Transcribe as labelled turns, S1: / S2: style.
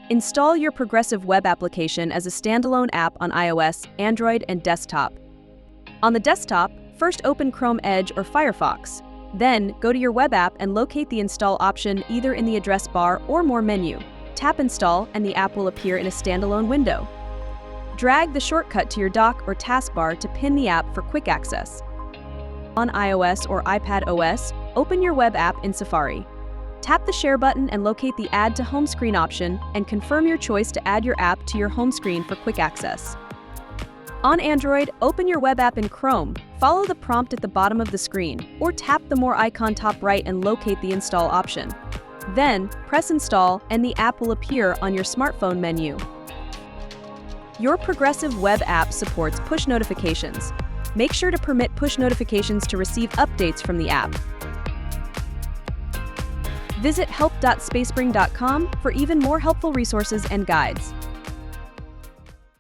S1: Install your progressive web application as a standalone app on iOS, Android, and desktop. On the desktop, first open Chrome Edge or Firefox. Then, go to your web app and locate the Install option either in the address bar or More menu. Tap Install and the app will appear in a standalone window. Drag the shortcut to your dock or taskbar to pin the app for quick access. On iOS or iPadOS, open your web app in Safari. Tap the Share button and locate the Add to Home Screen option and confirm your choice to add your app to your home screen for quick access. On Android, open your web app in Chrome, follow the prompt at the bottom of the screen, or tap the More icon top right and locate the Install option. Then, press Install and the app will appear on your smartphone menu. Your progressive web app supports push notifications. Make sure to permit push notifications to receive updates from the app. Visit help.spacebring.com for even more helpful resources and guides.